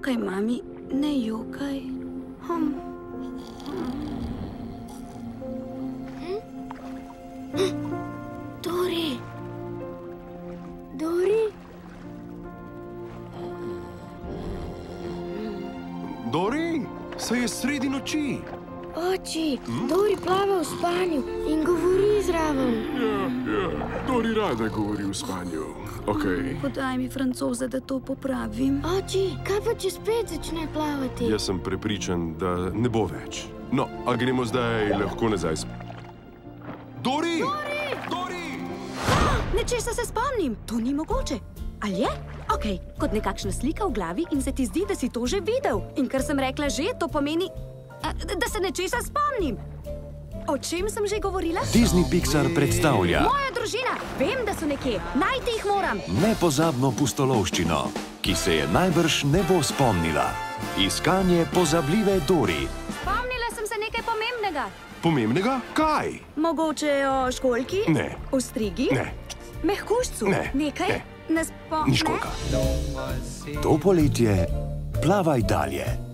jokaj, mami, ne jokaj. Dori. Dori? Dori, se je sredi noči. Oči, Dori plava v spanju in govori zraven. Ja, Dori rada govori v spanju. Podaj mi Francoze, da to popravim. Oči, kaj pa če spet začne plavati? Jaz sem prepričan, da ne bo več. No, a gremo zdaj lahko nazaj. Dori! Dori! Nečesa se spomnim. To ni mogoče. Ali je? Okej, kot nekakšna slika v glavi in se ti zdi, da si to že videl. In ker sem rekla že, to pomeni, da se nečesa spomnim. O čem sem že govorila? Disney Pixar predstavlja Moja družina! Vem, da so nekje. Najti jih moram. nepozabno pustolovščino, ki se je najbrž ne bo spomnila. Iskanje pozabljive Dori. Spomnila sem se nekaj pomembnega. Pomembnega? Kaj? Mogoče o školjki? Ne. O strigi? Ne. Mehkužcu? Ne. Nekaj? Ne. Ni školjka. To poletje plavaj dalje.